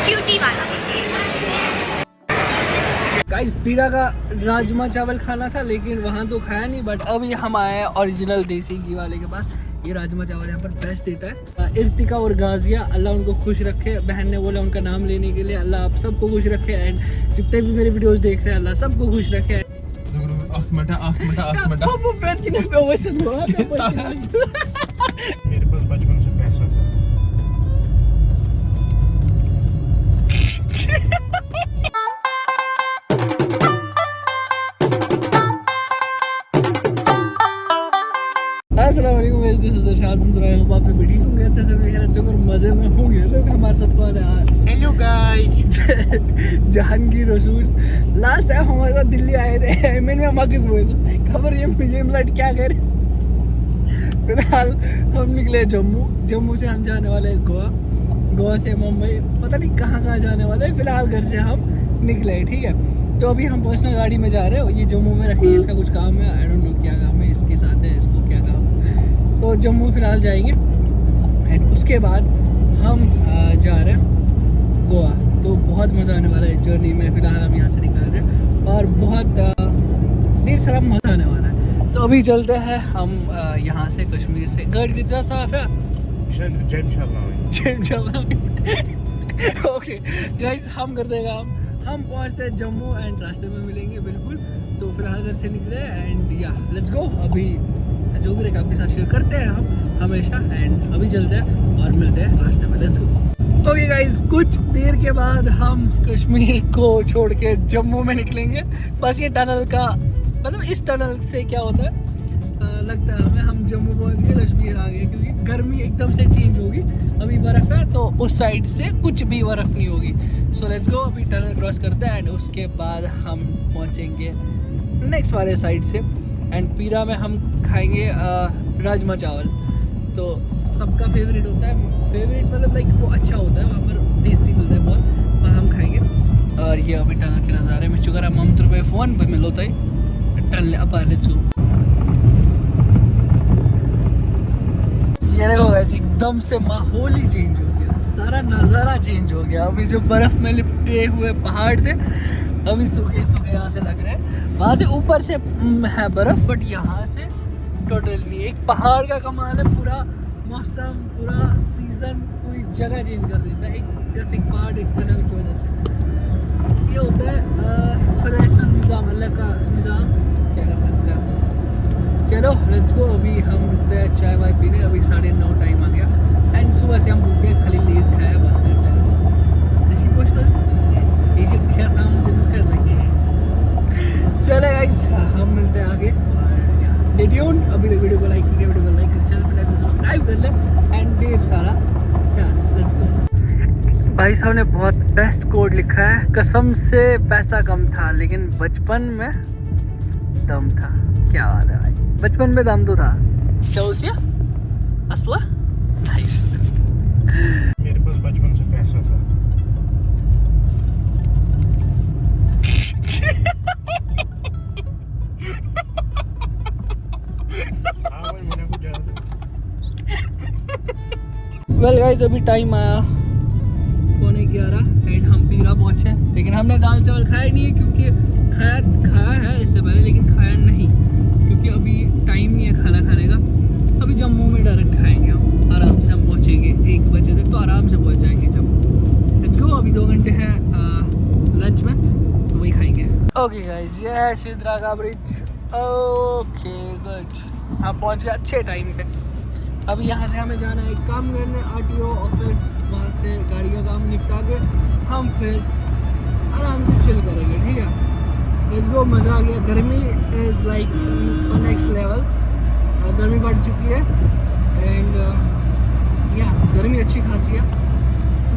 Cutie वाला। Guys पीरा का राजमा चावल खाना था लेकिन वहाँ तो खाया नहीं, बट अभी हम आए हैं ओरिजिनल देसी घी वाले के पास। ये राजमा चावल यहाँ पर बेस्ट देता है। इर्तिका और गाजिया, अल्लाह उनको खुश रखे। बहन ने बोला उनका नाम लेने के लिए, अल्लाह आप सबको खुश रखे। एंड जितने भी मेरे वीडियोस देख रहे हैं अल्लाह सबको खुश रखे। मेरे पास बचपन से पैसा था। अस्सलाम वालेकुम, मैं दिस इज इरशाद। आप सब ठीक होंगे, अच्छे से खैरियत और मजे में होंगे। लोग हमारे साथ कौन है आज? Hello guys. जहांगीर रसूल लास्ट टाइम हमारे साथ दिल्ली आए थे। मैंने मगज हुए थे खबर ये मिनट क्या करे। फिलहाल हम निकले जम्मू से हम जाने वाले हैं गोवा से मुंबई, पता नहीं कहाँ जाने वाले हैं। फिलहाल घर से हम निकले, ठीक है। तो अभी हम पर्सनल गाड़ी में जा रहे हैं। ये जम्मू में रखी है, इसका कुछ काम है, आई डोंट नो क्या काम है, इसके साथ है, इसको क्या काम है। तो जम्मू फिलहाल जाएंगे एंड उसके बाद हम जा रहे हैं गोवा। तो बहुत मज़ा आने वाला है जर्नी में। फिलहाल हम यहाँ से निकल रहे हैं और बहुत ढेर सारा मज़ा आने वाला है। तो अभी चलते हैं हम यहाँ से, कश्मीर से। गाड़ी कितना साफ है? ओके गाइस, हम कर देगा हम पहुँचते हैं जम्मू एंड रास्ते में मिलेंगे बिल्कुल। तो फिलहाल घर से निकले एंड या लेट्स गो। अभी जो भी रहेगा आपके साथ शेयर करते हैं हम हमेशा। एंड अभी चलते हैं और मिलते हैं रास्ते में, लेट्स गो। ओके गाइस, कुछ देर के बाद हम कश्मीर को छोड़ के जम्मू में निकलेंगे। बस ये टनल का मतलब, इस टनल से क्या होता है, लगता है हमें हम जम्मू पहुंच गए, कश्मीर आ गए, क्योंकि गर्मी एकदम से चेंज होगी। अभी बर्फ़ है तो उस साइड से कुछ भी बर्फ़ नहीं होगी। सो लेट्स गो, अभी टनल क्रॉस करते हैं एंड उसके बाद हम पहुंचेंगे नेक्स्ट वाले साइड से। एंड पीरा में हम खाएंगे राजमा चावल। तो सबका फेवरेट होता है, फेवरेट मतलब लाइक वो अच्छा होता है, वहाँ पर टेस्टी मिलता है बहुत, वहाँ हम खाएंगे। और ये अभी टनल के नज़ारे में चुका हम रुपये फ़ोन पर मिलो तो टनल अपा, लेट्स गो। ये देखो ऐसे एकदम से माहौल ही चेंज हो गया, सारा नज़ारा चेंज हो गया। अभी जो बर्फ़ में लिपटे हुए पहाड़ थे अभी सूखे सूखे यहाँ से लग रहे हैं। वहाँ से ऊपर से है बर्फ़, बट यहाँ से टोटल नहीं। एक पहाड़ का कमाल है, पूरा मौसम, पूरा सीज़न, पूरी जगह चेंज कर देता है। एक जैसे एक पहाड़ एक टनल की वजह से ये होता है। खुदा निज़ाम, अल्लाह का निज़ाम, क्या कर सकते हैं। चलो लेट्स गो, अभी हम रुकते हैं चाय वाय पीने। अभी 9:30 टाइम आ गया एंड सुबह से हम भूखे, खाली लेस खाया बस। चले गाइस, हम मिलते हैं आगे और स्टे ट्यून्ड। अभी तक वीडियो को लाइक करके चैनल पे लाइक सब्सक्राइब कर ले एंड ढेर सारा प्यार। Let's go. भाई साहब ने बहुत बेस्ट कोड लिखा है, कसम से पैसा कम था लेकिन बचपन में दम था। क्या बात है भाई, बचपन में दम तो था। चौसिया असला नाइस। मेरे पास बचपन से पैसा था। वेल गाइस, अभी टाइम आया 11:15 एंड हम पीरा पहुँचे, लेकिन हमने दाल चावल खाया नहीं है क्योंकि खाया है इससे पहले, लेकिन खाया नहीं क्योंकि अभी टाइम नहीं है खाना खाने का। अभी जम्मू में डायरेक्ट खाएंगे हम, आराम से हम पहुँचेंगे 1 बजे तक, तो आराम से पहुँच जाएंगे जम्मू। लेट्स गो, अभी 2 घंटे हैं लंच में, तो वही खाएंगे। ओके गाइस, ये है शिद्रा का ब्रिज। ओके गुड, हम पहुँच गए अच्छे टाइम पे। अभी यहाँ से हमें जाना है एक काम करने, RTO ऑफिस। वहाँ से गाड़ी का काम निपटा के हम फिर आराम से चिल करेंगे, ठीक है। लेट्स गो, मज़ा आ गया। गर्मी इज़ लाइक नेक्स्ट लेवल, गर्मी बढ़ चुकी है एंड या गर्मी अच्छी खासी है।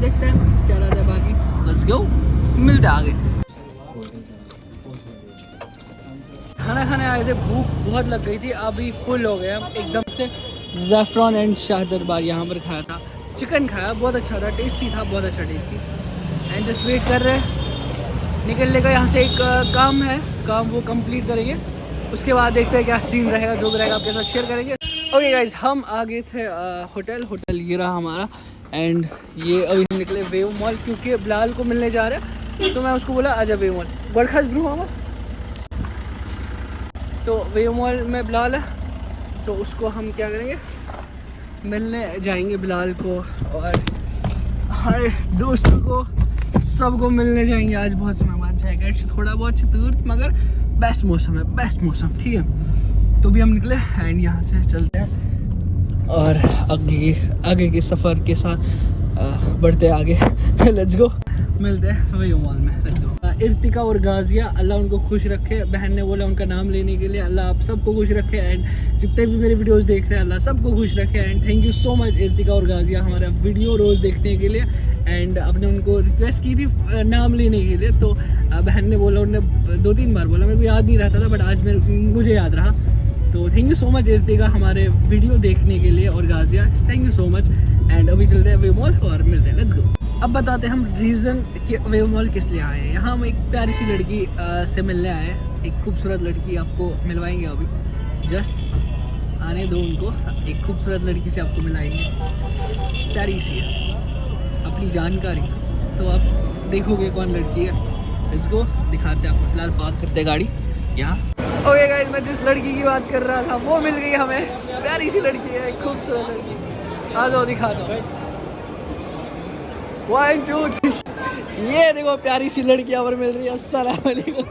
देखते हैं क्या रहता है बाकी। लेट्स गो, मिलते हैं आगे। खाना खाने आए थे, भूख बहुत लग गई थी, अभी फुल हो गए हम एकदम से। ज़ैफ़रॉन एंड शाह दरबार यहाँ पर खाया था, चिकन खाया, बहुत अच्छा था, टेस्टी था, बहुत अच्छा टेस्टी। एंड जस्ट वेट कर रहे हैं निकलने का। यहाँ से एक काम है, काम वो कंप्लीट करेंगे, उसके बाद देखते हैं क्या सीन रहेगा, जो भी रहेगा आपके साथ शेयर करेंगे। ओके गाइज, हम आ गए थे होटल ये रहा हमारा। एंड ये अभी हम निकले वेव मॉल क्योंकि बिलाल को मिलने जा रहे हैं, तो मैं उसको बोला आजा वेव मॉल बड़खास ब्रू मामा। तो वेव मॉल में बिलाल है, तो उसको हम क्या करेंगे, मिलने जाएंगे बिलाल को और हमारे दोस्तों को, सबको मिलने जाएंगे आज बहुत समय बाद। जैकेट से थोड़ा बहुत चतुर्थ मगर बेस्ट मौसम है, बेस्ट मौसम, ठीक है। तो भी हम निकले एंड यहाँ से चलते हैं और आगे के सफ़र के साथ बढ़ते आगे। लेट्स गो, मिलते हैं वेव मॉल में। Let's go. इर्तिका और गाजिया, अल्लाह उनको खुश रखे। बहन ने बोला उनका नाम लेने के लिए, अल्लाह आप सबको खुश रखे एंड जितने भी मेरे वीडियोस देख रहे हैं अल्लाह सबको खुश रखे। And thank you so much Irtika और गाजिया हमारा वीडियो रोज़ देखने के लिए। एंड आपने उनको रिक्वेस्ट की थी नाम लेने के लिए, तो बहन ने बोला, उन्होंने 2-3 बार बोला, मेरे को याद नहीं रहता था बट आज मुझे याद रहा। तो thank you so much Irtika हमारे वीडियो देखने के लिए और Ghazia, thank you so much. And अभी चलते हैं वेव मॉल और मिलते हैं। Let's go. अब बताते हैं हम रीज़न कि वेव मॉल किस लिए आए हैं। यहाँ हम एक प्यारी सी लड़की से मिलने आए हैं, एक खूबसूरत लड़की आपको मिलवाएंगे अभी, जस्ट आने दो उनको। एक खूबसूरत लड़की से आपको मिलाएंगे, प्यारी सी है, अपनी जानकारी, तो आप देखोगे कौन लड़की है। लेट्स गो, दिखाते हैं आपको। फिलहाल पार्क करते हैं गाड़ी यहाँ। ओके गाइस, मैं जिस लड़की की बात कर रहा था वो मिल गई हमें, प्यारी सी लड़की है, एक खूबसूरत लड़की। आ जाओ दिखाता हूँ। 1 2 3, ये देखो प्यारी सी लड़की यहाँ पर मिल रही है। अस्सलाम वालेकुम।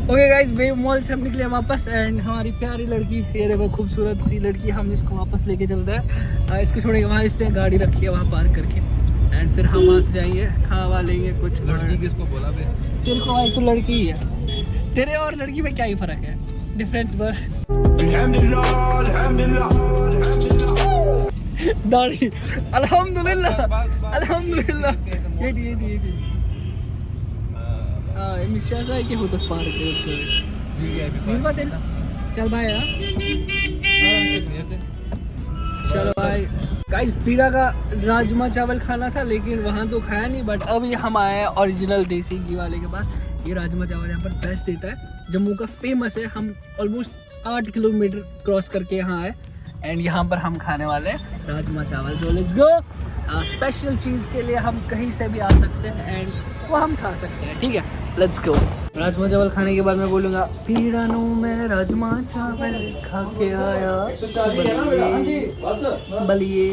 ओके गाइस, वेव मॉल से हम निकले वापस एंड हमारी प्यारी लड़की, ये देखो खूबसूरत सी लड़की, हम इसको वापस लेके चलते हैं। इसको छोड़ेंगे वहाँ, इसने गाड़ी रखी है वहाँ पार्क करके एंड फिर हम वहाँ से जाएंगे, खावा लेंगे कुछ। लड़की किसको बोला बे? तेरे को भाई, तो लड़की ही है, तेरे और लड़की में क्या ही फ़र्क है, डिफरेंस बस दाढ़ी। अल्हम्दुलिल्लाह अल्हम्दुलिल्लाह। ये मिशासा है कि हो तो पार के चल भाई यार, चलो भाई। गाइस, पीरा का राजमा चावल खाना था लेकिन वहाँ तो खाया नहीं, बट अभी हम आए हैं ओरिजिनल देसी घी वाले के पास। ये राजमा चावल यहाँ पर बेस्ट देता है, जम्मू का फेमस है। हम ऑलमोस्ट 8 किलोमीटर क्रॉस करके यहाँ आए एंड यहाँ पर हम खाने वाले हैं राजमा चावल। So let's go. स्पेशल चीज़ के लिए हम कहीं से भी आ सकते हैं एंड वो हम खा सकते हैं, ठीक है। Let's go. राजमा चावल खाने के बाद मैं बोलूँगा, पीरानू में राजमा चावल खा के आया, बलिए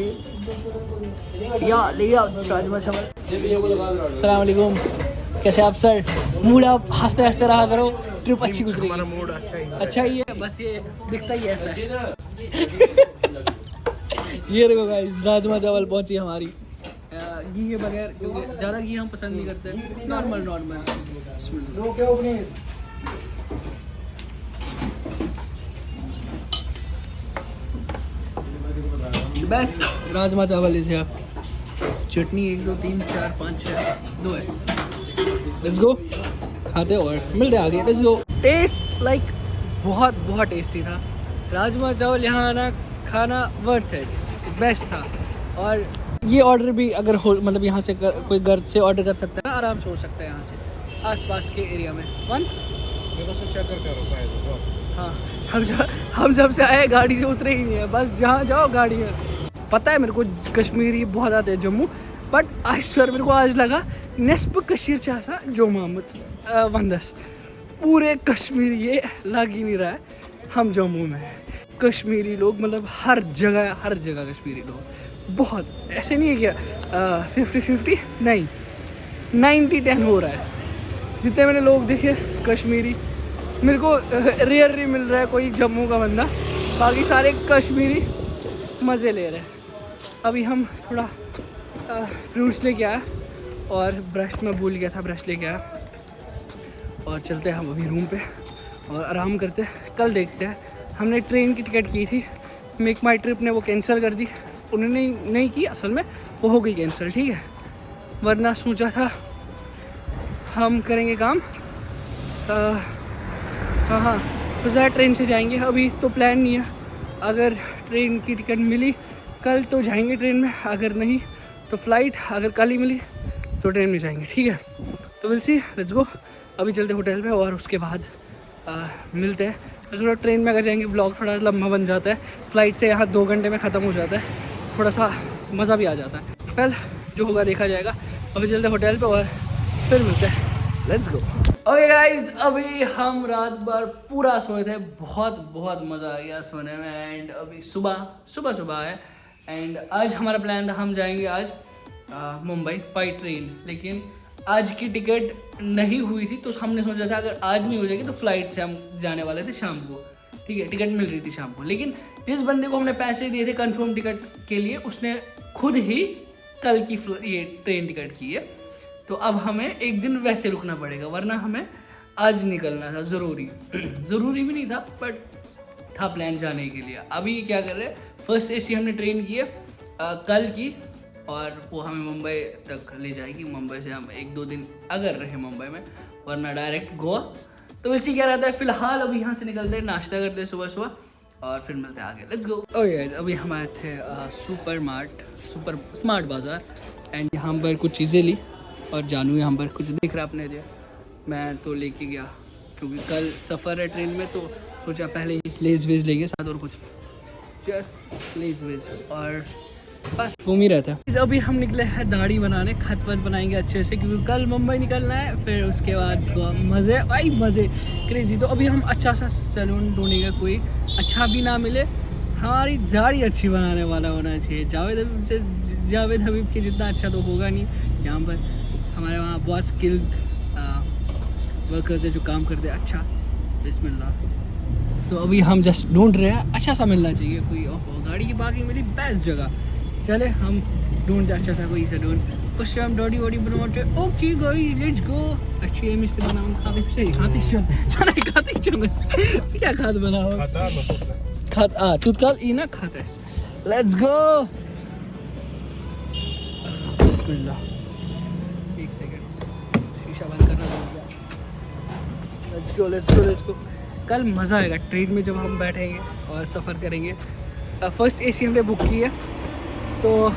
या ले आओ राजमा चावल। अस्सलाम वालेकुम, कैसे आप सर? मूड आप हंसते हंसते रहा करो, ट्रिप अच्छी गुजरेगी। हमारा मूड अच्छा ही है, बस ये दिखता ही ऐसा है। ये देखो गाइस, राजमा चावल पहुंची हमारी घी के बगैर, क्योंकि ज़्यादा घी हम पसंद नहीं करते, नॉर्मल। बेस्ट राजमा चावल इसे आप, चटनी 1 2 3 4 5 6 2 है। लेट्स गो, खाते और मिलते आगे। Let's go. टेस्ट लाइक बहुत टेस्टी था राजमा चावल। यहाँ आना खाना वर्थ है, बेस्ट था। और ये ऑर्डर भी अगर हो, मतलब यहाँ से कोई घर से ऑर्डर कर सकता है, आराम से हो सकता है यहाँ से आसपास के एरिया में। हाँ, हम जब से आए गाड़ी से उतरे ही नहीं है, बस जहाँ जाओ गाड़ी है। पता है मेरे को कश्मीरी बहुत आते हैं जम्मू, बट आई स्वेयर मेरे को आज लगा नेस्प कशीर चासा जो मोहम्मद वंदस, पूरे कश्मीर ये लग ही नहीं रहा है हम जम्मू में है। कश्मीरी लोग मतलब हर जगह कश्मीरी लोग, बहुत ऐसे नहीं है क्या 50-50 नहीं, 90-10 हो रहा है। जितने मैंने लोग देखे कश्मीरी, मेरे को रेयर मिल रहा है कोई जम्मू का बंदा, बाकी सारे कश्मीरी मज़े ले रहे हैं। अभी हम थोड़ा फ्रूट्स लेके आए और ब्रश में भूल गया था, ब्रश लेके आया और चलते हैं हम अभी रूम पे और आराम करते हैं। कल देखते हैं, हमने ट्रेन की टिकट की थी, मेक माई ट्रिप ने वो कैंसिल कर दी, उन्होंने नहीं की, असल में वो हो गई कैंसिल, ठीक है। वरना सोचा था हम करेंगे काम, हाँ सोचा ट्रेन से जाएंगे। अभी तो प्लान नहीं है, अगर ट्रेन की टिकट मिली कल तो जाएंगे ट्रेन में, अगर नहीं तो फ़्लाइट, अगर कल ही मिली तो ट्रेन में जाएंगे, ठीक है। तो विल सी, लेट्स गो। अभी चलते होटल पे और उसके बाद मिलते हैं। थोड़ा ट्रेन में अगर जाएंगे ब्लॉग थोड़ा लंबा बन जाता है, फ्लाइट से यहाँ 2 घंटे में ख़त्म हो जाता है, थोड़ा सा मज़ा भी आ जाता है। वेल जो होगा देखा जाएगा। अभी चलते होटल पे और फिर मिलते हैं, लेट्स गो। ओके गाइज, अभी हम रात भर पूरा सोए थे, बहुत मज़ा आ गया सोने में। एंड अभी सुबह है एंड आज हमारा प्लान था हम जाएंगे आज मुंबई बाई ट्रेन, लेकिन आज की टिकट नहीं हुई थी तो हमने सोचा था अगर आज नहीं हो जाएगी तो फ्लाइट से हम जाने वाले थे शाम को। ठीक है, टिकट मिल रही थी शाम को, लेकिन जिस बंदे को हमने पैसे दिए थे कंफर्म टिकट के लिए उसने खुद ही कल की ये ट्रेन टिकट की है। तो अब हमें एक दिन वैसे रुकना पड़ेगा, वरना हमें आज निकलना था। ज़रूरी भी नहीं था बट था प्लान जाने के लिए। अभी क्या कर रहे हैं, फर्स्ट AC हमने ट्रेन की है कल की, और वो हमें मुंबई तक ले जाएगी। मुंबई से हम 1-2 दिन अगर रहे मुंबई में, वरना डायरेक्ट गोवा। तो वैसे क्या रहता है, फिलहाल अभी यहाँ से निकलते हैं, नाश्ता करते हैं सुबह और फिर मिलते हैं आगे। Let's go. ओके, अभी हम आए थे सुपर स्मार्ट बाज़ार एंड यहाँ पर कुछ चीज़ें ली और जानू यहाँ पर कुछ दिख रहा अपने लिए, मैं तो लेके गया क्योंकि कल सफ़र है ट्रेन में, तो सोचा पहले ही लेज़ वेज लेंगे साथ और कुछ, जस्ट लेज़ वेज और बस घूम ही रहता है। अभी हम निकले हैं दाढ़ी बनाने, खत वत बनाएंगे अच्छे से क्योंकि कल मुंबई निकलना है, फिर उसके बाद मज़े क्रेजी। तो अभी हम अच्छा सा सैलून ढूंढेंगे, कोई अच्छा भी ना मिले, हमारी दाढ़ी अच्छी बनाने वाला होना चाहिए। जावेद हबीब के जितना अच्छा तो होगा नहीं। यहाँ पर हमारे वहाँ बहुत स्किल्ड वर्कर्स है जो काम करते हैं अच्छा, बिस्मिल्लाह। तो अभी हम जस्ट ढूंढ रहे हैं, अच्छा सा मिलना चाहिए कोई। गाड़ी की बाकी मेरी बेस्ट जगह, चले हम ढूंढते अच्छा सा कोई सैलून, उससे हम दाढ़ी वाड़ी बनवाते। Okay guys, let's go. अच्छी एम इस्ते बनाऊं खाते चल क्या खाद बनाओ खाद तुतकाल ई ना खाता है। लेट्स गो, बिस्मिल्लाह। एक सेकंड, शीशा बंद करना। Let's go. कल मज़ा आएगा ट्रेन में जब हम बैठेंगे और सफ़र करेंगे। फर्स्ट AC हमने बुक की है, तो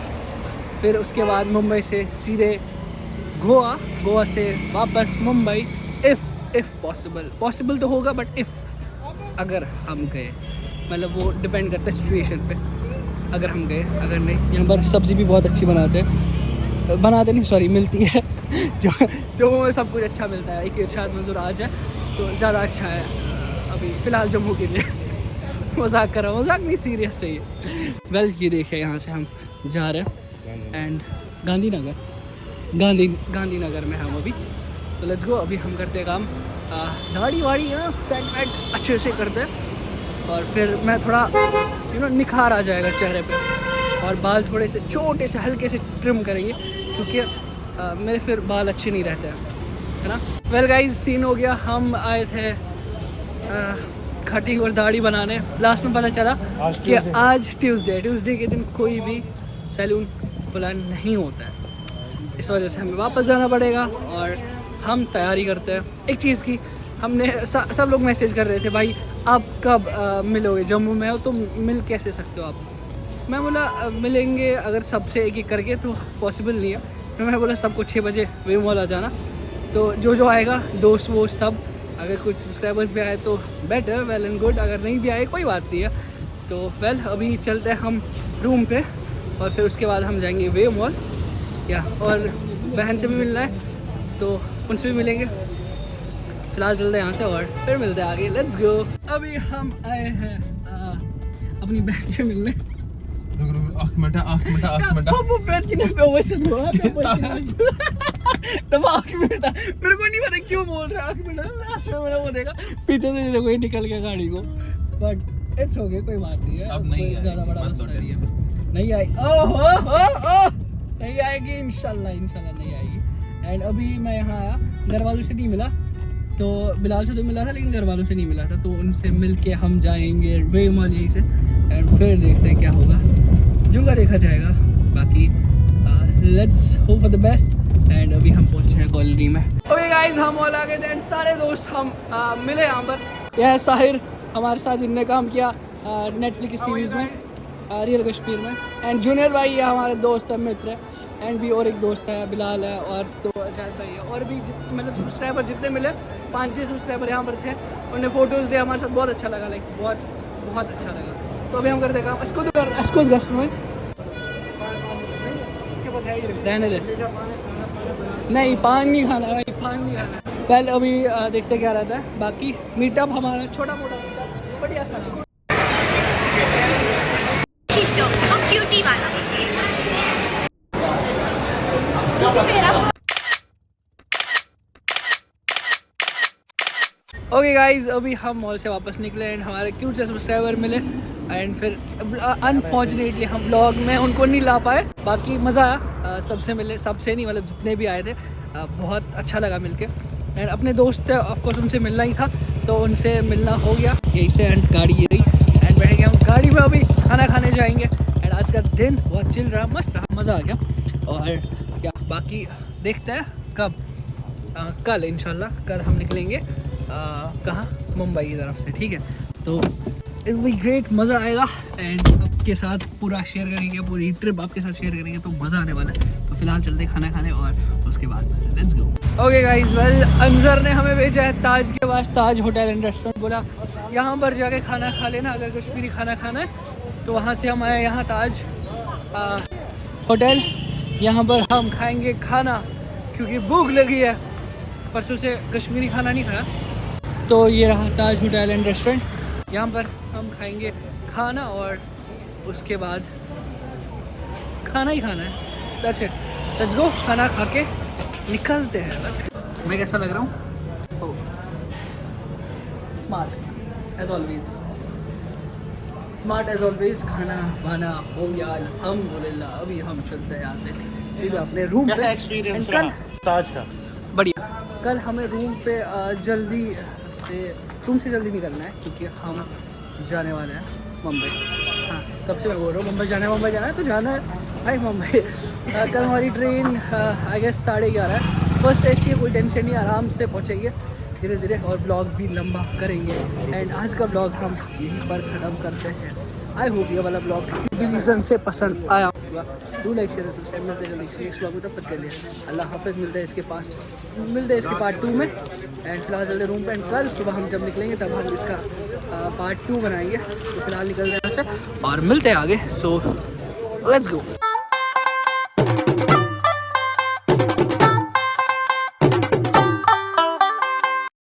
फिर उसके बाद मुंबई से सीधे गोवा से वापस मुंबई। इफ़ पॉसिबल तो होगा, बट अगर हम गए, मतलब वो डिपेंड करता है सिचुएशन पे। अगर हम गए, अगर नहीं। यहाँ पर सब्ज़ी भी बहुत अच्छी मिलती है जो में सब कुछ अच्छा मिलता है। एक इरशाद मंजूर आ जाए तो ज़्यादा अच्छा है। अभी फ़िलहाल जम्मू के लिए मजाक कर रहा हूँ, मजाक नहीं, सीरियस सही है। वेल ये देखे, यहाँ से हम जा रहे हैं एंड गांधीनगर में हम अभी। तो लेट्स गो। अभी हम करते हैं काम, दाढ़ी वाड़ी ना सेट वेट अच्छे से करते हैं और फिर मैं थोड़ा निखार आ जाएगा चेहरे पे, और बाल थोड़े से छोटे से हल्के से ट्रिम करेंगे क्योंकि मेरे फिर बाल अच्छे नहीं रहते हैं, है ना। वेल गाइस, सीन हो गया। हम आए थे कटिंग और दाढ़ी बनाने, लास्ट में पता चला कि आज ट्यूसडे के दिन कोई भी सैलून खुला नहीं होता है। इस वजह से हमें वापस जाना पड़ेगा और हम तैयारी करते हैं एक चीज़ की। हमने सब लोग मैसेज कर रहे थे, भाई आप कब मिलोगे, जम्मू में हो तो मिल कैसे सकते हो आप। मैं बोला मिलेंगे अगर सबसे एक करके तो पॉसिबल नहीं है। फिर मैं बोला सबको 6 बजे वे मॉल आ जाना, तो जो आएगा दोस्त वो सब, अगर कुछ सब्सक्राइबर्स भी आए तो बेटर, वेल एंड गुड, अगर नहीं भी आए कोई बात नहीं है। तो वेल अभी चलते हैं हम रूम पे और फिर उसके बाद हम जाएंगे वे मॉल और बहन से भी मिलना है तो उनसे भी मिलेंगे। फिलहाल चलते हैं यहाँ से और फिर मिलते हैं आगे। Let's go. अभी हम आए हैं अपनी बहन से मिलने। मेरे को नहीं पता क्यों बोल रहा है, वो देखा पीछे से देखो ये निकल गया गाड़ी को, बट इट्स ओके, कोई बात नहीं है। अब नहीं ज़्यादा बड़ा नहीं आई, नहीं आएगी इंशाल्लाह नहीं आएगी। एंड अभी मैं यहाँ आया, घर वालों से नहीं मिला, तो बिलाल से तो मिला था लेकिन घर वालों से नहीं मिला था, तो उनसे मिल के हम जाएंगे वे मॉल यहीं से एंड फिर देखते हैं क्या होगा, जो का देखा जाएगा। बाकी let's hope for the best. And अभी हम पहुंचे हैं कॉलोनी में। ओके गाइस, हम मॉल आ गए थे एंड सारे दोस्त हम मिले यहाँ पर। यह है साहिर हमारे साथ, जिनने काम किया नेटफ्लिक्स सीरीज़ में। रियल कश्मीर में। एंड जुनेद भाई ये हमारे दोस्त है, मित्र है। एंड भी और एक दोस्त है, बिलाल है, और तो अजाद भाई है। और भी मतलब सब्सक्राइबर जितने मिले 5-6 सब्सक्राइबर यहाँ पर थे, उन्होंने फ़ोटोज़ दिए हमारे साथ, बहुत अच्छा लगा, लाइक बहुत बहुत अच्छा लगा। तो अभी हम कर देगा इसको रहने दे। नहीं पान नहीं खाना भाई, पान नहीं खाना। पहले अभी देखते क्या रहता है। बाकी मीटअप हमारा छोटा मोटा मीटअप बढ़िया सा। क्यूटी वाला ओके गाइज, अभी हम मॉल से वापस निकले एंड हमारे क्यूट से सब्सक्राइबर मिले। एंड फिर अनफॉर्चुनेटली हम ब्लॉग में उनको नहीं ला पाए। बाकी मज़ा आया, सबसे मिले, सबसे नहीं मतलब जितने भी आए थे, बहुत अच्छा लगा मिलके। एंड अपने दोस्त ऑफकोर्स उनसे मिलना ही था, तो उनसे मिलना हो गया यही से। एंड गाड़ी ये रही एंड बैठ गया हम गाड़ी में, अभी खाना खाने जाएंगे। एंड आज का दिन बहुत चिल रहा, मस्त रहा, मज़ा आ गया। और क्या बाकी देखते हैं कब, कल इंशाल्लाह कल हम निकलेंगे कहाँ, मुंबई की तरफ से, ठीक है। तो इट विल बी ग्रेट, मज़ा आएगा। एंड आपके साथ पूरा शेयर करेंगे, पूरी ट्रिप आपके साथ शेयर करेंगे, तो मज़ा आने वाला है। तो फिलहाल चलते खाना खाने और उसके बाद let's go. Okay guys, well Anjar ने हमें भेजा है ताज के पास, ताज होटल एंड रेस्टोरेंट। बोला यहाँ पर जाके खाना खा लेना, अगर कश्मीरी खाना खाना है तो। वहाँ से हम आए यहाँ ताज होटल, यहाँ पर हम खाएँगे खाना क्योंकि भूख लगी है, परसों से कश्मीरी खाना नहीं खाया। तो ये रहा ताज होटल एंड रेस्टोरेंट, यहाँ पर हम खाएंगे खाना और उसके बाद खाना ही खाना है। That's it, let's go. खाना खा के निकलते हैं, लेट्स गो। मैं कैसा लग रहा हूँ? Smart as always, smart as always. खाना वाना हो गया अल्हम्दुलिल्लाह। अभी हम चलते हैं यहाँ से सीधा अपने रूम पे। एक्सपीरियंस कल ताज का बढ़िया, कल हमें रूम पे जल्दी से जल्दी निकलना है क्योंकि हम जाने वाले हैं मुंबई। हाँ, कब से मैं बोल रहा हूँ मुंबई जाना है, तो जाना है भाई मुंबई। कल हमारी ट्रेन आई गेस 11:30 है। फर्स्ट एसी है, कोई टेंशन नहीं, आराम से पहुँचेंगे धीरे धीरे, और ब्लॉग भी लंबा करेंगे। एंड आज का ब्लॉग हम यहीं पर ख़त्म करते हैं। आई होप ये वाला ब्लॉग किसी भी रीज़न से पसंद आया होगा। Do like share subscribe. मिलते जल्दी नेक्स्ट ब्लॉग में, तब तक के लिए अल्लाह हाफिज़। मिलते हैं इसके पार्ट 2 में। एंड फिलहाल चलते रूम पे। एंड कल सुबह हम जब निकलेंगे तब हम इसका पार्ट 2 बनाएंगे। तो फिलहाल निकल रहे हैं यहाँ से और मिलते हैं आगे। So let's go.